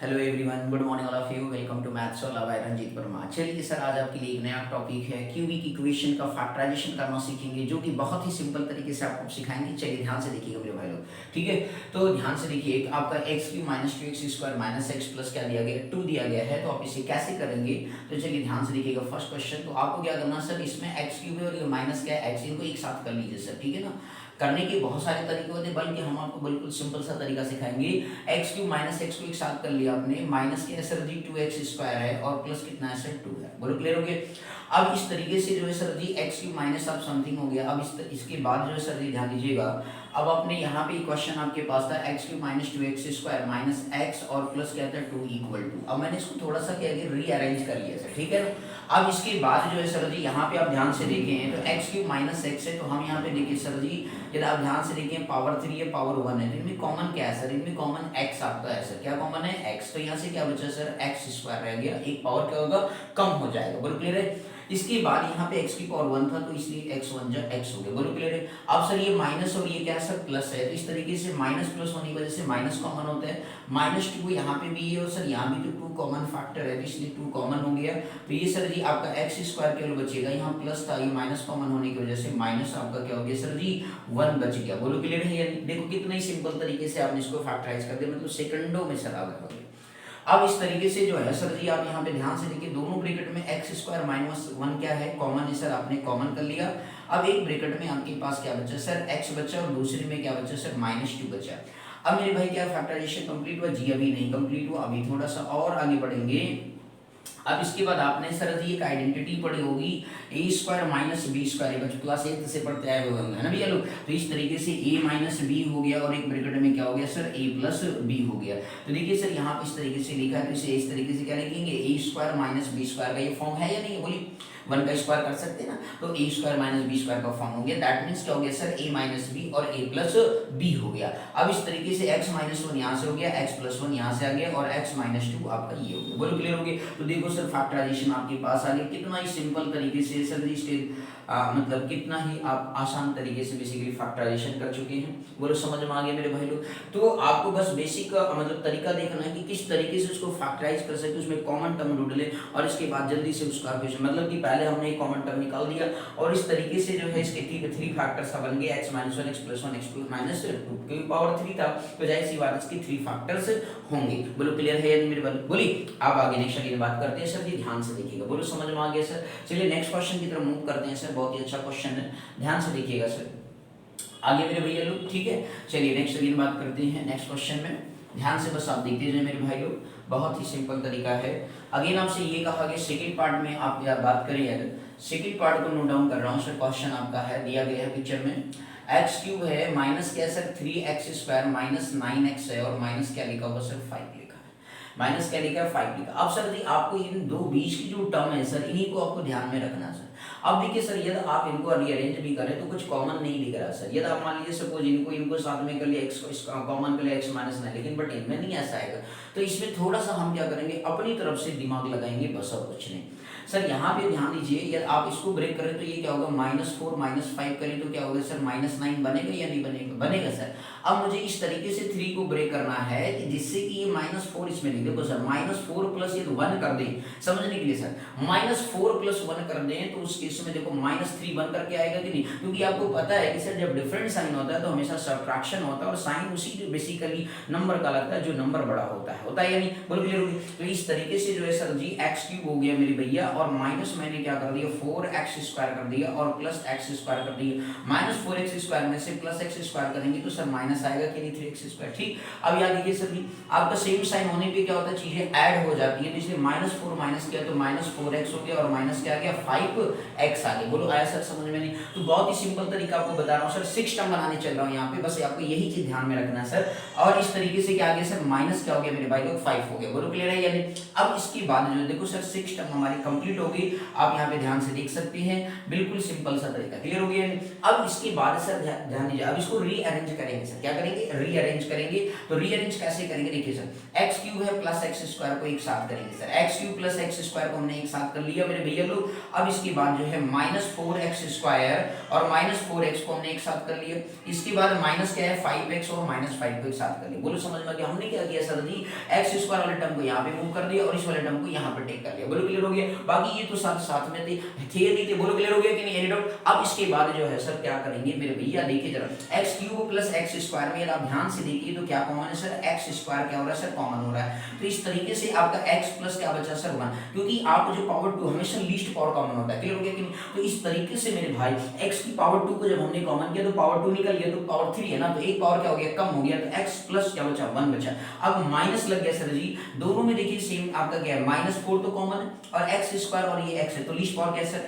Hello everyone, good morning all of you. Welcome to maths और by Ranjeet Verma. चलिए sir, आज आपके लिए एक नया टॉपिक है क्यूबिक इक्वेशन का फैक्टराइजेशन करना सीखेंगे, जो कि बहुत ही सिंपल तरीके से आपको सिखाएंगे। चलिए ध्यान से देखिएगा मेरे भाई लोग, ठीक है। तो ध्यान से देखिए, आपका x cube minus two x square minus x plus क्या दिया गया, 2 दिया गया है। तो आप इसे कैसे करेंगे, तो चलिए ध्यान से देखिएगा। फर्स्ट क्वेश्चन, तो आपको क्या करना सर, इसमें एक्स क्यूब है और ये माइनस क्या है, एक्स, इनको एक साथ कर लीजिए सर, ठीक है ना। करने के बहुत सारे तरीके होते हैं, बल्कि हम आपको बिल्कुल सिंपल सा तरीका सिखाएंगे। एक्स क्यूब माइनस एक्स को एक साथ कर लिया आपने, माइनस के सर जी 2x स्क्वायर है और प्लस कितना है सर 2 है। बोलो क्लियर हो गया। अब इस तरीके से जो है सर जी एक्स क्यूब माइनस अब समथिंग हो गया। अब इसके बाद जो है सर जी ध्यान दीजिएगा, अब आपने यहाँ पे क्वेश्चन आपके पास था x cube minus 2x square minus x और प्लस क्या था 2 इक्वल टू। अब मैंने इसको थोड़ा सा क्या किया, रीअरेंज कर लिया सर, ठीक है ना। अब इसके बाद जो है सर जी यहाँ पे आप ध्यान से देखें, तो एक्स क्यूब माइनस एक्स है, तो हम यहाँ पे देखिए सर जी, यदि आप ध्यान से देखें पावर 3 है पावर 1 है, तो इनमें कॉमन क्या है सर, इनमें कॉमन x आपका है सर। क्या कॉमन है, x। तो यहाँ से क्या बचा सर, एक्स स्क्वायर रह गया, एक पावर क्या होगा, कम हो जाएगा। बोलो क्लियर है। इसके बाद यहाँ पे x की पावर 1 था, तो इसलिए x 1 जा x हो गया। बोलो क्लियर है। अब सर ये माइनस और ये क्या है सर, प्लस है, तो इस तरीके से माइनस प्लस होने की वजह से माइनस कॉमन होता है। माइनस 2 यहाँ पे भी है और सर यहाँ भी तो 2 कॉमन फैक्टर है, तो इसलिए 2 कॉमन हो गया। तो ये सर जी आपका एक्स स्क्वायर केवल बचेगा, यहाँ प्लस था, ये माइनस कॉमन होने की वजह से माइनस आपका क्या हो गया सर जी 1 बच गया। बोलो क्लियर है। देखो कितना ही सिंपल तरीके से आपने इसको फैक्टराइज कर दिया, मतलब सेकंडों में सर आ गया। अब इस तरीके से जो है सर जी, आप यहाँ पे ध्यान से देखिए, दोनों ब्रैकेट में एक्स स्क्वायर माइनस 1 क्या है, कॉमन है सर, आपने कॉमन कर लिया। अब एक ब्रैकेट में आपके पास क्या बचा सर, एक्स बचा, और दूसरे में क्या बचा सर, माइनस 2 बचा। अब मेरे भाई क्या फैक्टराइजेशन कंप्लीट हुआ जी, अभी नहीं कंप्लीट हुआ, अभी थोड़ा सा और आगे बढ़ेंगे। अब इसके बाद आपने सर जी एक आइडेंटिटी पढ़ी होगी, A square minus B square, class 8 से पढ़ते आए हुए होंगे, है ना भैया लोग। तो इस तरीके से ए माइनस बी हो गया और एक ब्रैकेट में क्या हो गया सर, ए प्लस बी हो गया। तो देखिए सर यहाँ पे इस तरीके से लिखा है, तो इसे इस तरीके से क्या लिखेंगे, ए स्क्वायर माइनस बी स्क्वायर का ये फॉर्म है या नहीं, बोलिए। 1 का स्क्वायर कर सकते हैं ना, तो ए स्क्वायर माइनस बी स्क्वायर का फॉर्म हो गया। दैट मीन्स क्या हो गया सर, ए माइनस बी और ए प्लस बी हो गया। अब इस तरीके से एक्स माइनस 1 यहाँ से हो गया, एक्स प्लस 1 यहाँ से आ गया, और एक्स माइनस 2 आपका ये हो गया। बोलो क्लियर हो गया। तो देखो सर फैक्टराइजेशन आपके पास आ गया, कितना ही सिंपल तरीके से सर जी मतलब कितना ही आप आसान तरीके से बेसिकली फैक्टराइजेशन कर चुके हैं। बोलो समझ में आ गया मेरे भाई लोग। तो आपको बस बेसिक मतलब तरीका देखना है कि किस तरीके से उसको फैक्टराइज कर सकते, उसमें कॉमन टर्म ढूंढ ले, और इसके बाद जल्दी से उसका क्वेश्चन, मतलब कि पहले हमने एक कॉमन टर्म निकाल दिया और इस तरीके से जो है इसके 3 फैक्टर्स का बन गया, x minus 1 x plus 1 x minus 2, क्योंकि पावर 3 था तो जाहिर सी बात इसके 3 फैक्टर्स होंगे। बोलो क्लियर है मेरे भाई, बोलिए। अब आगे नेक्स्ट अगली बात करते हैं सर जी, ध्यान से देखिएगा। बोलो समझ में आ गया सर। चलिए नेक्स्ट क्वेश्चन की तरफ मूव करते हैं सर, बहुत ही अच्छा क्वेश्चन है, ध्यान से देखिएगा सर आगे मेरे भैया लोग, ठीक है। चलिए नेक्स्ट अगेन बात करते हैं नेक्स्ट क्वेश्चन में, ध्यान से बस आप देखते जाए मेरे भाई लोग, बहुत ही सिंपल तरीका है। अगेन आपसे ये कहा गया सेकंड पार्ट में आप बात करें, अगर सेकंड पार्ट को नोट डाउन कर रहा हूँ सर, क्वेश्चन आपका है दिया गया है पिक्चर में, एक्स क्यूब है माइनस क्या sir 3x square minus 9x है, और माइनस क्या लिखा होगा सर 5 लिखा है, माइनस क्या लिखा है 5 लिखा। अब सर जी आपको इन दो बीच की जो टर्म है सर, इन्हीं को आपको ध्यान में रखना है सर। अब देखिए सर, यदि आप इनको रीअरेंज भी करें तो कुछ कॉमन नहीं दिख रहा सर। यदि आप मान लीजिए सपोज इनको साथ में कर लिया, x को कॉमन कर लिया, x माइनस 9, लेकिन बट इनमें नहीं ऐसा आएगा। तो इसमें थोड़ा सा हम क्या करेंगे, अपनी तरफ से दिमाग लगाएंगे, बस और कुछ नहीं सर। यहाँ पे ध्यान दीजिए, यदि आप इसको ब्रेक करें तो ये क्या होगा, -4 -5 करें तो क्या होगा सर, -9 बनेगा या नहीं बनेगा, बनेगा सर। अब मुझे इस तरीके से 3 को ब्रेक करना है कि जिससे कि ये -4 इसमें नहीं, देखो सर -4 प्लस ये 1 कर दें समझने के लिए सर, -4 प्लस 1 कर दें तो उस केस में देखो -3 बन करके आएगा कि नहीं, क्योंकि आपको पता है कि सर जब डिफरेंट साइन होता है तो हमेशा सबट्रैक्शन होता है, और साइन उसी जो बेसिकली नंबर का लगता है जो नंबर बड़ा होता है या नहीं, बोलो क्लियर होगी। तो इस तरीके से जो है सर जी एक्स क्यूब हो गया मेरे भैया, और माइनस मैंने क्या कर दिया 4x स्क्वायर कर दिया, और प्लस x स्क्वायर कर दिया। -4x स्क्वायर में से प्लस x स्क्वायर करेंगे तो सर माइनस आएगा कि नहीं, 3x स्क्वायर, ठीक। अब याद देखिए सर जी, आपका सेम साइन होने पे क्या होता है, चीजें ऐड हो जाती है, तो इसलिए -4 माइनस किया तो -4x हो गया, और माइनस क्या आ गया 5x आ गया। बोलो आया सर समझ में नहीं। तो बहुत ही सिंपल तरीका आपको बता रहा हूँ सर, 6 टर्म बनाने चल रहा हूँ यहाँ पे, बस आपको यही चीज ध्यान में रखना है सर। और इस तरीके से क्या आ गया सर, माइनस क्या हो गया मेरे भाई लोग 5 हो गया। बोलो क्लियर है या नहीं। अब इसके बाद जो देखो सर 6 टर्म हमारी कंप्लीट होगी, आप यहाँ पे ध्यान से देख सकते हैं, बिल्कुल सिंपल सा तरीका, क्लियर हो गया। अब इसके बाद सर ध्यान दीजिए, अब इसको रीअरेंज करेंगे सर, क्या करेंगे, रीअरेंज करेंगे। तो रीअरेंज कैसे करेंगे, देखिए सर एक्स क्यूब है प्लस एक्स स्क्वायर को एक साथ करेंगे sir, x cube plus x square को हमने एक साथ कर लिया मेरे भैया लोग। अब इसके बाद जो है माइनस 4x स्क्वायर और माइनस 4x को हमने एक साथ कर लिया। इसके बाद माइनस क्या है 5x और माइनस 5 को एक साथ कर लिया। बोलो समझ में आ गया, हमने क्या किया सर जी, एक्स स्क्वायर वाले टर्म को यहाँ पे मूव कर दिया और इस वाले टर्म को यहाँ पे टेक कर लिया। बोलो क्लियर हो गया, बाकी ये तो साथ साथ में थे नहीं थे। बोलो क्लियर हो गया कि नहीं, एनी डाउट। अब इसके बाद जो है सर क्या करेंगे मेरे भैया, देखिए जरा x cube plus x square में आप ध्यान से देखिए तो क्या कॉमन है सर, एक्स स्क्वायर क्या हो रहा है सर, कॉमन हो रहा है। तो इस तरीके से आपका एक्स प्लस क्या बचा सर 1, क्योंकि आप जो पावर 2 हमेशा लीस्ट पावर कॉमन होता है, क्लियर हो गया कि नहीं। तो इस तरीके से मेरे भाई x की पावर 2 को जब हमने कॉमन किया तो पावर 2 निकल गया, तो पावर 3 है ना, तो एक पावर क्या हो गया, कम हो गया, तो x प्लस क्या बचा 1 बचा। अब माइनस लग गया सर जी, दोनों में देखिए सेम आपका क्या है, माइनस 4 तो कॉमन है और x स्क्वायर और ये x है, तो लीस्ट पावर क्या है सर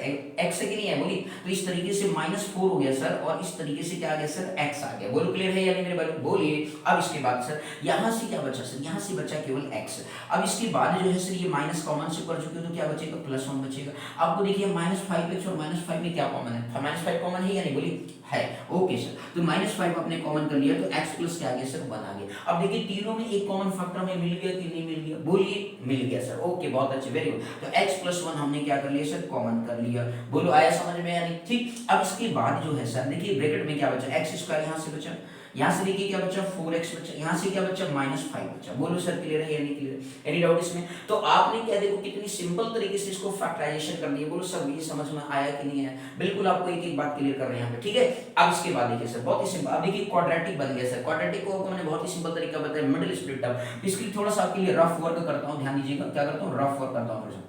x है कि नहीं है, बोलिए। तो इस तरीके से माइनस 4 हो गया सर और इस तरीके से क्या आ गया सर x आ गया। बोलो क्लियर है या नहीं मेरे भाई, बोलिए। अब इसके बाद सर यहाँ से क्या बचा सर, यहाँ से बचा केवल x। अब इसके बाद जो है सर ये माइनस कॉमन से कर चुके हो तो क्या बचेगा, प्लस 1 बचेगा। आपको देखिए माइनस 5x और माइनस 5 में क्या कॉमन है, माइनस 5 कॉमन है या नहीं, बोलिए है, ओके सर। तो माइनस 5 आपने कॉमन कर लिया तो x प्लस क्या आ गया सर 1 आ गया। अब देखिए तीनों में एक कॉमन फैक्टर हमें मिल गया कि नहीं मिल गया, बोलिए मिल गया सर, ओके बहुत अच्छे, वेरी गुड। तो x प्लस 1 हमने क्या कर लिया सर, कॉमन कर लिया। बोलो आया समझ में या नहीं, ठीक। अब इसके बाद जो है सर देखिए ब्रैकेट में क्या बचा, एक्स स्क्वायर यहाँ से बचा, यहाँ से देखिए क्या बचा 4x बचा, यहाँ से क्या बचा माइनस 5 बचा। बोलो सर क्लियर है या नहीं क्लियर, एनी डाउट इसमें। तो आपने क्या देखो कितनी सिंपल तरीके से इसको फैक्टराइजेशन कर दिया। बोलो सर ये समझ में आया कि नहीं है, बिल्कुल आपको एक एक बात क्लियर कर रहे हैं यहाँ पे, ठीक है। अब इसके बाद देखिए सर बहुत ही सिंपल, अब देखिए क्वाड्रेटिक बन गया सर। क्वाड्रेटिक को मैंने बहुत ही सिंपल तरीका बताया, मिडिल स्प्लिट टर्म। इसके लिए थोड़ा सा आपके लिए रफ वर्क करता हूँ, ध्यान दीजिएगा क्या करता हूँ, रफ वर्क करता हूँ।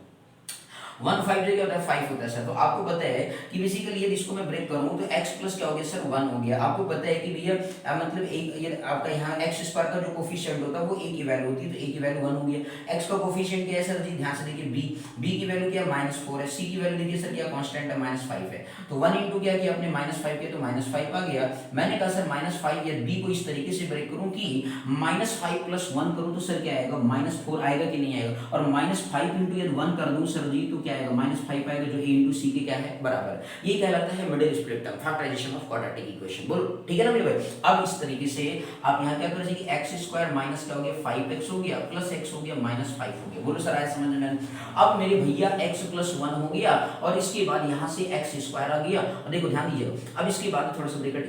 1 5 जो क्या होता है 5 होता है सर। तो आपको पता है कि बेसिकली यदि इसको मैं ब्रेक करूं तो x प्लस क्या हो गया सर 1 हो गया। आपको पता है कि भैया मतलब एक ये आपका यहाँ x स्क्वायर का जो कोफिशिएंट होता है वो a की वैल्यू होती है, तो a की वैल्यू 1 हो गया। x का कोफिशिएंट क्या है सर जी, ध्यान से देखिए b की वैल्यू क्या है -4 है, c की वैल्यू देखिए सर क्या कांस्टेंट है -5 है। तो 1 इंटू क्या किया आपने -5 किया तो -5 आ गया। मैंने कहा सर -5 या b को इस तरीके से ब्रेक करूं कि -5 प्लस 1 करूं तो सर क्या आएगा -4 आएगा कि नहीं आएगा, और -5 इंटू यदि 1 कर दूं सर जी तो क्या आएगा -5 आएगा, जो a इंटू सी के क्या है बराबर। ये कहलाता है middle split term, factorization of quadratic equation. बोलो ठीक है ना मेरे भाई। अब इस तरीके से आप यहाँ क्या करोगे कि x स्क्वायर माइनस क्या हो गया 5x हो गया प्लस x हो गया -5 हो गया। बोलो सर आया समझ में। अब मेरे भैया x प्लस 1 हो गया और इसके बाद यहाँ से x स्क्वायर आ गया, और देखो ध्यान दीजिए। अब इसके बाद थोड़ा सा ब्रैकेट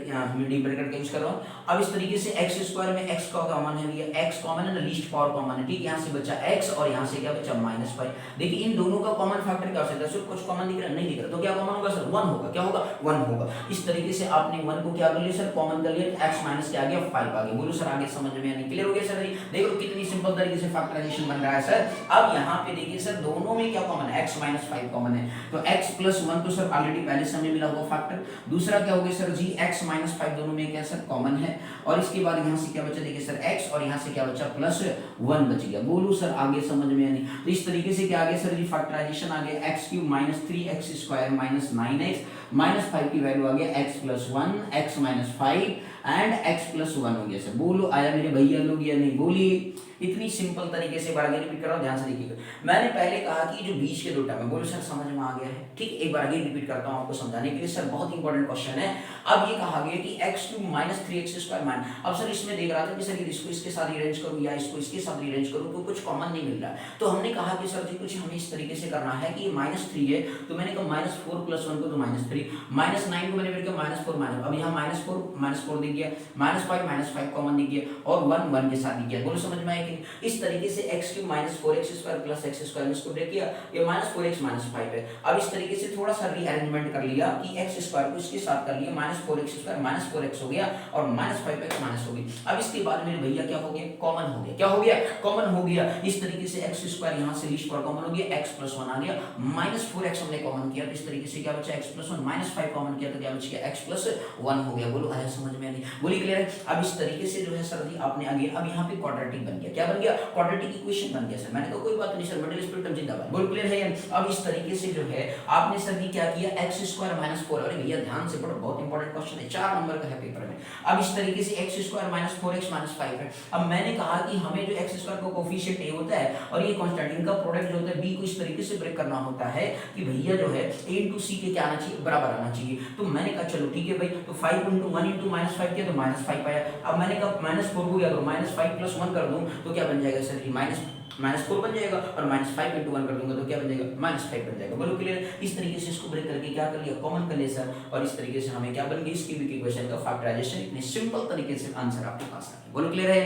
डी ब्रैकेट का यूज कर रहा हूँ। अब इस तरीके से x स्क्वायर में x का कॉमन है भैया, x कॉमन है ना, लीस्ट पावर कॉमन है, ठीक। यहाँ से बचा x और यहाँ से क्या बचा -5। देखिए इन दोनों का कॉमन फैक्टर क्या हो सकता है, सिर्फ कुछ कॉमन दिख रहा नहीं दिख रहा, तो क्या कॉमन होगा सर 1 होगा। क्या होगा 1 होगा। इस तरीके से आपने 1 को क्या कर लिया सर कॉमन कर लिया, तो x माइनस क्या आ गया 5 आ गया। बोलो सर आगे समझ में नहीं, क्लियर हो गया सर। देखो कितनी सिंपल तरीके से फैक्टराइजेशन बन रहा है सर। अब यहाँ पे देखिए सर दोनों में क्या कॉमन है, x माइनस 5 कॉमन है, तो x प्लस 1 तो सर ऑलरेडी पहले से हमें मिला हुआ फैक्टर। दूसरा क्या हो गया सर जी x माइनस 5 दोनों में क्या सर कॉमन है, और इसके बाद यहाँ से क्या बचा देखिए सर x और यहाँ से क्या बचा प्लस 1 बच गया। बोलो सर आगे समझ में नहीं। तो इस तरीके से क्या आ गया सर जी फैक्टराइजेशन आ गया, x cube minus 3x square minus 9x minus 5 की वैल्यू आ गया x plus 1 x minus 5 and x plus 1 हो गया सर। बोलो आया मेरे भैया लोग या नहीं, बोलिए। इतनी सिंपल तरीके से बार आगे रिपीट कर रहा हूं, ध्यान से देखिएगा। मैंने पहले कहा कि जो बीच के दो टर्म है, बोलो सर समझ में आ गया है, ठीक। एक बार आगे रिपीट करता हूं आपको समझाने के लिए सर, बहुत इंपॉर्टेंट क्वेश्चन है। अब ये कहा गया कि x cube minus 3x square minus, अब सर इसमें देख रहा था कि सर इसको इसके साथ रीअरेंज करूं या इसको इसके साथ रीअरेंज करूं तो कुछ कॉमन नहीं मिल रहा है। तो हमने कहा कि सर जी कुछ हमें इस तरीके से करना है कि -3 है, तो मैंने कहा -4 प्लस 1 को तो -3, -9 को मैंने फिर कहा -4 माइनस, अब यहाँ -4 दिख गया, -5 कॉमन दिख गया और 1 1 के साथ दिख गया। बोलो समझ में आया कि इस तरीके से x cube minus 4x square plus x square में इसको ब्रेक किया, ये -4x -5 है। अब इस तरीके से थोड़ा सा रीअरेंजमेंट कर लिया कि x स्क्वायर को इसके साथ कर लिया, -4x स्क्वायर -4x हो गया और -5x माइनस हो गई। अब इसके बाद मेरे भैया क्या हो गया कॉमन हो गया, क्या हो गया कॉमन हो गया। इस तरीके से x स्क्वायर यहाँ से लीस्ट पर कॉमन हो गया, x प्लस 1 आ गया, -4x हमने कॉमन किया, तो इस तरीके से क्या बचा x प्लस 1 -5 कॉमन किया तो क्या बच गया x प्लस 1 हो गया। बोलो आया समझ में नहीं, बोली क्लियर है। अब इस तरीके से जो है सर जी आपने आगे, अब यहाँ पे क्वाड्रेटिक बन गया, क्या बन गया, क्वाड्रेटिक इक्वेशन बन गया सर। मैंने कहा कोई बात नहीं सर, मिडिल स्प्लिट टर्म जिंदाबाद, बोल क्लियर है। अब इस तरीके से जो है आपने सर जी क्या किया, एक्स स्क्वायर माइनस 4, अरे भैया ध्यान से पढ़ो, बहुत इंपॉर्टेंट क्वेश्चन है, 4 नंबर का है पेपर में। अब इस तरीके से x square minus 4x minus 5 है। अब मैंने कहा कि हमें जो एक्स स्क्वायर का कोफिशिएंट a होता है और ये कांस्टेंट, इनका प्रोडक्ट जो होता है b को इस तरीके से ब्रेक करना होता है कि भैया जो है a इंटू सी के क्या आना चाहिए, बराबर आना चाहिए। तो मैंने कहा चलो ठीक है भाई, तो 5 इंटू 1 इंटू माइनस 5 किया तो माइनस 5 आया। अब मैंने कहा माइनस 4 हो गया तो माइनस 5 प्लस 1 कर दूं तो क्या बन जाएगा सर जी, माइनस 4 बन जाएगा, और माइनस 5 इंटू 1 कर दूंगा तो क्या बन जाएगा, माइनस 5 बन जाएगा। बोलो क्लियर। इस तरीके से इसको ब्रेक करके क्या कर लिया, कॉमन कर लिया सर, और इस तरीके से हमें क्या बन गई, इसकी भी इक्वेशन का फैक्टराइजेशन, इतने सिंपल तरीके से आंसर आपके पास आ गया। बोलो क्लियर है,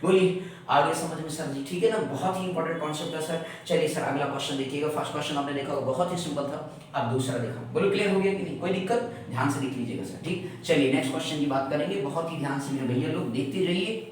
बोलिए आगे समझ में सर जी, ठीक है ना, बहुत ही इंपॉर्टेंट कॉन्सेप्ट है सर। चलिए सर अगला क्वेश्चन देखिएगा। फर्स्ट क्वेश्चन आपने देखा बहुत ही सिंपल था, अब दूसरा देखा, बोलो क्लियर हो गया कि नहीं, कोई दिक्कत, ध्यान से देख लीजिएगा सर, ठीक। चलिए नेक्स्ट क्वेश्चन की बात करेंगे, बहुत ही ध्यान से मेरे भैया लोग देखते रहिए,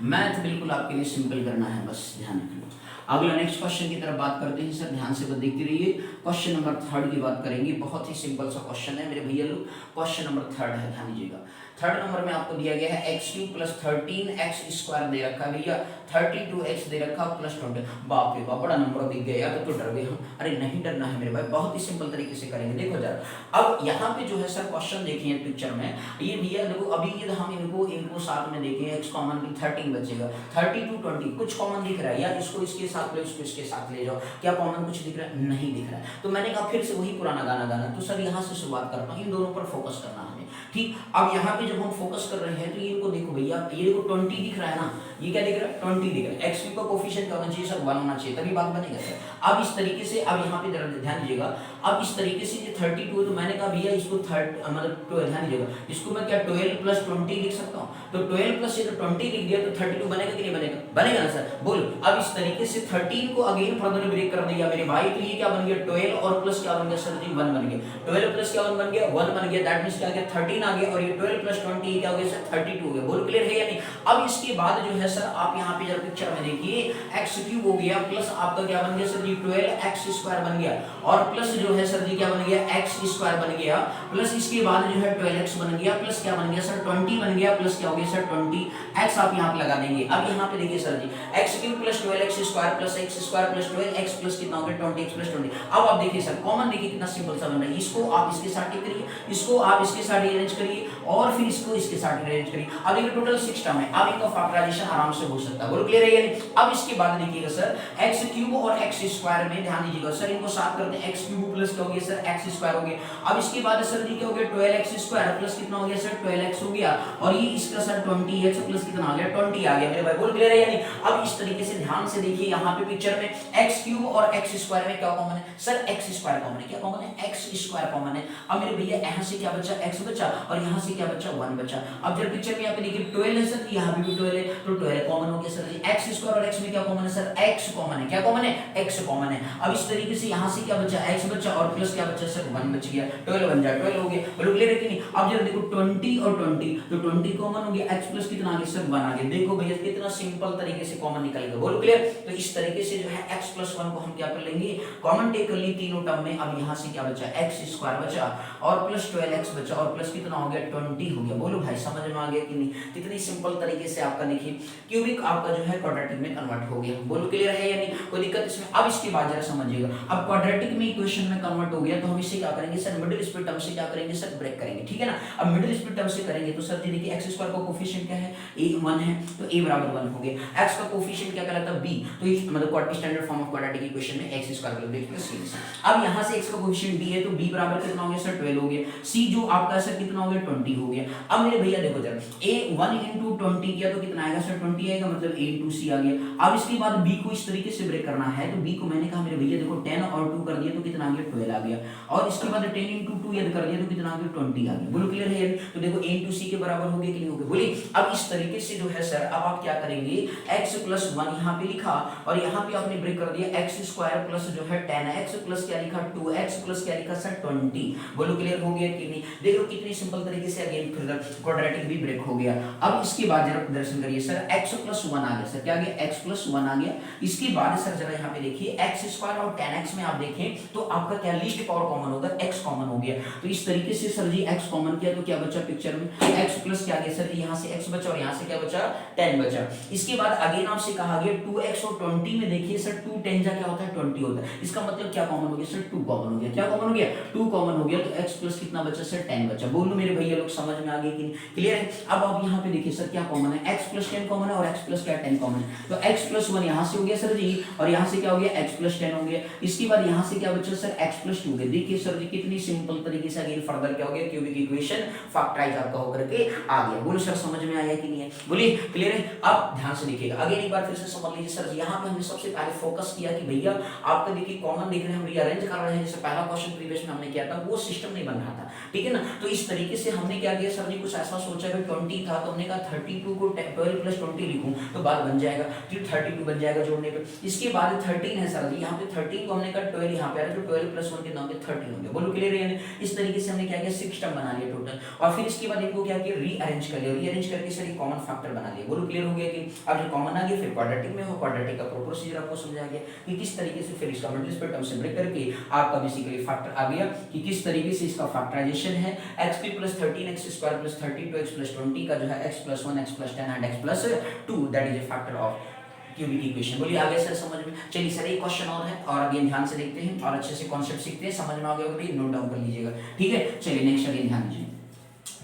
मैथ बिल्कुल आपके लिए सिंपल करना है, बस ध्यान रखना। अगला नेक्स्ट क्वेश्चन की तरफ बात करते हैं सर, ध्यान से बस देखते रहिए। क्वेश्चन नंबर 3 की बात करेंगे, बहुत ही सिंपल सा क्वेश्चन है मेरे भैया लोग। क्वेश्चन नंबर 3 है, ध्यान दीजिएगा। 3 नंबर में आपको दिया गया है x³ प्लस 13x² दे रखा है भैया, 32x दे रखा प्लस 20। बाप रे बाप, बड़ा नंबर दिख गया यार, तो डर गए हम। अरे नहीं डरना है मेरे भाई, बहुत ही सिंपल तरीके से करेंगे। देखो जरा, अब यहाँ पे जो है सर क्वेश्चन देखिए पिक्चर में, ये भैया देखो अभी ये हम इनको साथ में देखें, x कॉमन भी 13 बचेगा, 32 20 कुछ कॉमन दिख रहा है यार, इसको इसके साथ ले, इसको इसके साथ ले जाओ, क्या कॉमन कुछ दिख रहा है, नहीं दिख रहा है। तो मैंने कहा फिर से वही पुराना गाना गाना, तो सर यहाँ से शुरुआत करता हूँ, इन दोनों पर फोकस करना हमें, ठीक। अब यहाँ पे जब हम फोकस कर रहे हैं तो इनको देखो भैया, ये देखो 20 दिख रहा है ना, ये क्या दिख रहा है, 20 दिख रहा है। x³ का कोफिशिएंट क्या होना चाहिए सर, 1 होना चाहिए, तभी बात बनेगा सर। अब इस तरीके से, अब यहाँ पे ध्यान दीजिएगा, अब इस तरीके से ये 32 है, तो मैंने कहा भैया इसको मतलब ध्यान दीजिएगा, इसको मैं क्या 12 प्लस 20 लिख सकता हूँ, तो 12 प्लस 20 लिख दिया तो 32 बनेगा कि नहीं बनेगा, बनेगा ना सर, बोलो। अब इस तरीके से 13 को अगेन फर्दर ब्रेक कर दिया मेरे भाई, तो ये क्या बन गया 12 और प्लस क्या बन गया सर जी 1 बन गया, 12 प्लस क्या 1 बन गया, 1 बन गया, दैट मींस क्या आ गया 13 आ गया, और ये 12 प्लस 20 क्या हो गया सर 32 हो गया। बोलो क्लियर है या नहीं। अब इसके बाद जो है सर आप यहाँ पे जरा पिक्चर में देखिए, x³ हो गया प्लस आपका क्या बन गया सर जी 12x² बन गया, और प्लस जो है सर जी क्या बन गया x² बन गया, प्लस इसके बाद जो है 12x बन गया, प्लस क्या बन गया सर 20 बन गया, प्लस क्या हो गया सर 20x आप यहाँ पे लगा देंगे। अब यहाँ पे देखिए सर जी x³ plus 12x² plus x² plus 12x plus कितना हो गया 20x प्लस 20। अब आप देखिए सर कॉमन देखिए कितना सिंपल सा बन रहा है, इसको आप इसके साथ करिए, इसको आप इसके साथ अरेंज करिए, और फिर इसको इसके साथ अरेंज करिए। अब देखिए टोटल 6 टर्म है, अब इनका फैक्टराइजेशन आराम से हो सकता है, बोलो क्लियर है या नहीं। अब इसके बाद देखिएगा सर x³ और x² में ध्यान दीजिएगा सर, इनको साथ करते हैं, x³ प्लस क्या हो गया सर x² हो गया। अब इसके बाद सर जी क्या हो गया 12x² प्लस कितना हो गया सर 12x हो गया, और ये इसका सर 20x प्लस कितना आ गया 20 आ गया मेरे भाई, बोलो क्लियर है या नहीं। अब इस तरीके से ध्यान से देखिए यहाँ पे पिक्चर में x³ और x² में क्या कॉमन है सर x² कॉमन है, क्या कॉमन है x² कॉमन है। अब मेरे भैया यहाँ से क्या बचा x बचा, और यहाँ से क्या बचा 1 बचा। अब जब पिक्चर में यहाँ पे देखिए 12 है सर, यहाँ पे भी 12 है, तो 12 कॉमन हो गया सर जी। x² और x में क्या कॉमन है सर x कॉमन है, क्या कॉमन है x कॉमन है। अब इस तरीके से यहाँ से क्या बचा x बचा, और प्लस क्या बचा सर 1 बच गया, 12 बन जाए 12 हो गया, बोलो क्लियर है कि नहीं। अब जब देखो 20 और 20, तो 20 कॉमन हो गया, x प्लस कितना आ गया सर 1 आ गया। देखो भैया कितना सिंपल तरीके से कॉमन निकल गया, बोलो क्लियर। तो इस तरीके से जो है x प्लस 1 को हम क्या कर लेंगे, कॉमन टेक कर ली तीनों टर्म में। अब यहाँ से क्या बचा x² बचा, और प्लस 12x बचा, और प्लस कितना हो गया 20 हो गया। बोलो भाई समझ में आ गया कि नहीं, कितनी सिंपल तरीके से आपका देखिए क्यूबिक आपका जो है क्वाड्रेटिक में कन्वर्ट हो गया, बोलो क्लियर है या नहीं, कोई दिक्कत इसमें। अब इसके बाद जरा समझिएगा, अब क्वाड्रेटिक में इक्वेशन में कन्वर्ट हो गया, तो हम इसे क्या करेंगे सर मिडिल स्प्लिट टर्म से क्या करेंगे सर ब्रेक करेंगे, ठीक है ना। अब मिडिल स्प्लिट टर्म से करेंगे तो सर जी देखिए x² का कोफिशिएंट क्या है a 1 है, तो a बराबर 1 हो गया। x का कोफिशिएंट क्या कहलाता है b, तो इस मतलब standard form of quadratic equation में x² का प्लस c। अब यहाँ से x का कोफिशिएंट b है, तो b बराबर कितना हो गया सर 12 हो गया, c जो आपका सर कितना हो गया 20 हो गया। अब मेरे भैया देखो जरा a 1 into 20 किया तो कितना आएगा सर 20 आएगा, मतलब a into c आ गया। अब इसके बाद b को इस तरीके से ब्रेक करना है, तो b को मैंने कहा मेरे भैया देखो 10 और 2 कर दिया तो कितना आ गया 12 आ गया, और इसके बाद 10 into 2 यदि कर दिया तो कितना आ गया 20 आ गया, बोलो क्लियर है। तो देखो a into c के बराबर हो गया कि नहीं हो गया, बोलिए। अब इस तरीके से जो है सर अब आप क्या करेंगे x प्लस 1 यहाँ पे लिखा, और यहाँ पे आपने ब्रेक कर दिया x² प्लस जो है 10x प्लस क्या लिखा 2x प्लस क्या लिखा सर 20, बोलो क्लियर हो गया कि नहीं। देखो कितनी सिंपल तरीके से अगेन फिर क्वाड्रेटिक भी ब्रेक हो गया। अब इसके बाद जरा प्रदर्शन करिए सर x प्लस 1 आ गया सर, क्या आ गया x प्लस 1 आ गया। इसके बाद सर जरा यहाँ पे देखिए x स्क्वायर और 10x में आप देखें तो आपका क्या लीस्ट पावर कॉमन होगा, x कॉमन हो गया। तो इस तरीके से सर जी x कॉमन किया तो क्या बचा पिक्चर में x प्लस क्या आ गया सर, यहाँ से x बचा और यहाँ से क्या बचा 10 बचा। इसके बाद अगेन आपसे कहा गया 2x और 20 में देखिए सर 2 10 जा क्या होता है 20 होता है। इसका मतलब क्या कॉमन हो गया सर 2 कॉमन हो गया। क्या कॉमन हो गया 2 कॉमन हो गया। तो x प्लस कितना बचा सर 10 बचा। बोलो मेरे भैया लोग समझ में आ गया कि क्लियर है। अब आप यहाँ पे देखिए सर क्या कॉमन है, x प्लस 10 कॉमन है और x प्लस क्या 10 कॉमन है। तो x प्लस 1 यहाँ से हो गया सर जी और यहाँ से क्या हो गया x प्लस 10 हो गया। इसके बाद यहाँ से क्या बचा सर x प्लस 2 हो गया। देखिए सर जी कितनी सिंपल तरीके से अगेन फर्दर क्या हो गया क्यूबिक इक्वेशन फैक्टराइज आपका होकर के आ गया। बोलो सर समझ में आया कि नहीं है, बोलिए क्लियर है। अब ध्यान से देखिएगा अगेन एक बार फिर से समझ लीजिए सर यहाँ पे हमने सबसे पहले फोकस किया कि भैया आपका देखिए कॉमन देख रहे हैं हम रीअरेंज कर रहे हैं। जैसे पहला क्वेश्चन प्रीवियस में हमने किया था वो सिस्टम नहीं बन रहा था, ठीक है ना। तो इस तरीके से हमने क्या किया सर जी कुछ ऐसा सोचा कि 20 था तो हमने कहा 32 को 12 प्लस 20 लिखूं तो बात बन जाएगा, फिर 32 बन जाएगा जोड़ने पे। इसके बाद 13 है सर जी, यहाँ पे 13 को हमने कहा 12 यहाँ पे आ रहा है तो 12 प्लस 1 के नाम पे 13 हो गया। बोलो क्लियर है। इस तरीके से हमने क्या किया सिस्टम बना लिया टोटल और फिर इसके बाद इनको क्या किया रीअरेंज कर लिया। रीअरेंज करके सर ये कॉमन फैक्टर बना लिया। बोलो क्लियर हो गया कि अब जो कॉमन आ गया फिर क्वाड्रेटिक में हो, क्वाड्रेटिक का प्रोसीजर आपको समझा गया कि किस तरीके से फिर इसका मल्टीप्लिकेशन टर्म से ब्रेक करके आपका बेसिकली फैक्टर आ गया कि किस तरीके से इसका फैक्टराइजेशन है। x plus 13 x square plus 32 x plus 20 का जो है x plus 1 x plus 10 and x plus 2 that is a factor of cubic equation. बोलिए आगे सर समझ में। चलिए सर एक क्वेश्चन और है और अभी ध्यान से देखते हैं और अच्छे से कॉन्सेप्ट सीखते हैं। समझ में आ गया होगा नोट डाउन कर लीजिएगा, ठीक है। चलिए नेक्स्ट अगेन ध्यान दीजिए।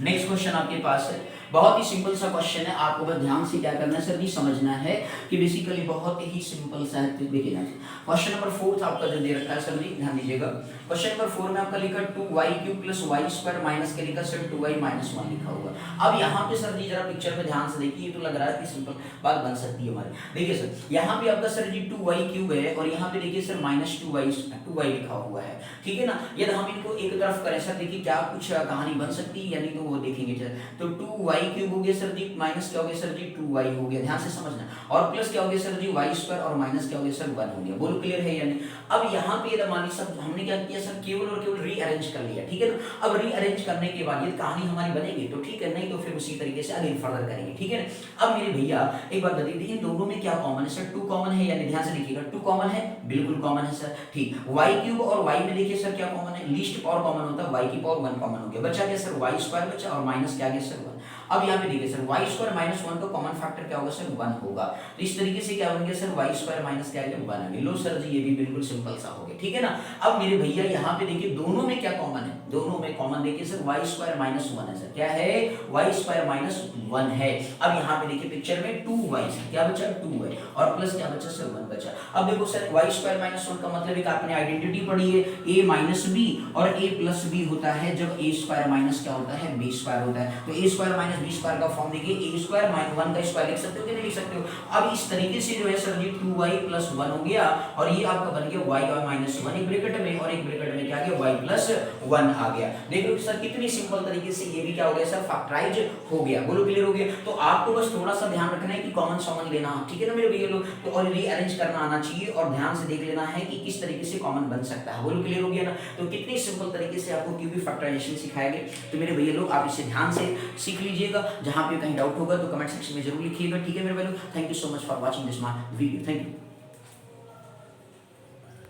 नेक्स्ट क्वेश्चन आपके पास है, बहुत ही सिंपल सा क्वेश्चन है। आपको बस ध्यान से क्या करना है सर जी समझना है कि बेसिकली बहुत ही सिंपल सा है। देखिए क्वेश्चन नंबर 4 आपका जो दे रखा है सर जी ध्यान दीजिएगा। क्वेश्चन नंबर 4 में आपका लिखा 2y³ plus y square minus के लिखा सर 2y माइनस 1 लिखा होगा। अब यहाँ पे सर जी जरा पिक्चर में ध्यान से देखिए, ये तो लग रहा है कि सिंपल बात बन सकती है हमारी। देखिए सर यहाँ पे आपका सर जी 2y³ है और यहाँ पे देखिए सर माइनस 2y लिखा हुआ है, ठीक है ना। यदि हम इनको एक तरफ करें सर देखिए क्या कुछ कहानी बन सकती है यानी तो वो देखेंगे सर। तो 2y³ हो गया सर जी माइनस क्या हो गया सर जी 2y हो गया, ध्यान से समझना। और प्लस क्या हो गया सर जी y स्क्वायर और माइनस क्या हो गया सर 1 हो गया। बोलो क्लियर है यानी। अब यहाँ पे मानी सब हमने क्या किया सर केवल और केवल रीअरेंज कर लिया, ठीक है ना। अब रीअरेंज करने के बाद ये कहानी हमारी बनेगी तो ठीक है, नहीं तो फिर उसी तरीके से अगेन फर्दर करेंगे, ठीक है ना। अब मेरे भैया एक बात बता दीजिए दोनों में क्या कॉमन है सर 2 कॉमन है यानी ध्यान से देखिएगा 2 कॉमन है, बिल्कुल कॉमन है सर, ठीक। y³ और y में देखिए सर क्या कॉमन है, लीस्ट पावर कॉमन होता है, y की पावर 1 कॉमन हो गया। बचा क्या सर y स्क्वायर बचा और माइनस क्या आ गया सर 1। अब यहाँ पे देखिए सर y स्क्वायर माइनस 1 का कॉमन फैक्टर क्या होगा सर 1 होगा। तो इस तरीके से क्या बन गया सर y स्क्वायर माइनस क्या आ गया 1 आ गया। लो सर जी ये भी बिल्कुल सिंपल सा हो गया, ठीक है ना। अब मेरे भैया यहाँ पे देखिए दोनों में क्या कॉमन है, दोनों में कॉमन देखिए सर y स्क्वायर माइनस 1 है सर, क्या है y स्क्वायर माइनस 1 है। अब यहाँ पे देखिए पिक्चर में 2y क्या बचा 2y और प्लस क्या बचा सर 1 बचा। अब देखो सर y स्क्वायर माइनस 1 का मतलब है कि आपने आइडेंटिटी पढ़ी है a माइनस b और a प्लस b होता है जब a स्क्वायर माइनस क्या होता है b स्क्वायर होता है। तो a square minus b square का फॉर्म देखिए a स्क्वायर माइनस 1 का स्क्वायर लिख सकते हो कि नहीं लिख सकते हो। अब इस तरीके से जो है सर जी 2y प्लस 1 हो गया और ये आपका बन गया y और माइनस 1 एक ब्रैकेट में और एक ब्रैकेट में क्या आ गया y प्लस 1 आ गया। देखो सर कितनी सिंपल तरीके से ये भी क्या हो गया सर फैक्टराइज हो गया। बोलो क्लियर हो गया। तो आपको बस थोड़ा सा ध्यान रखना है कि कॉमन सॉमन लेना, ठीक है ना मेरे भैया लोग। तो और रीअरेंज करना आना चाहिए और ध्यान से देख लेना है कि किस तरीके से कॉमन बन सकता है। बोलो क्लियर हो गया ना। तो कितनी सिंपल तरीके से आपको क्यूबिक फैक्टराइजेशन सिखाया गया। तो मेरे भैया लोग आप इसे ध्यान से सीख लीजिएगा। जहां पे कहीं डाउट होगा तो कमेंट सेक्शन में जरूर लिखिएगा, ठीक है मेरे भैया लोग। Thank you so much for watching this my video, thank you.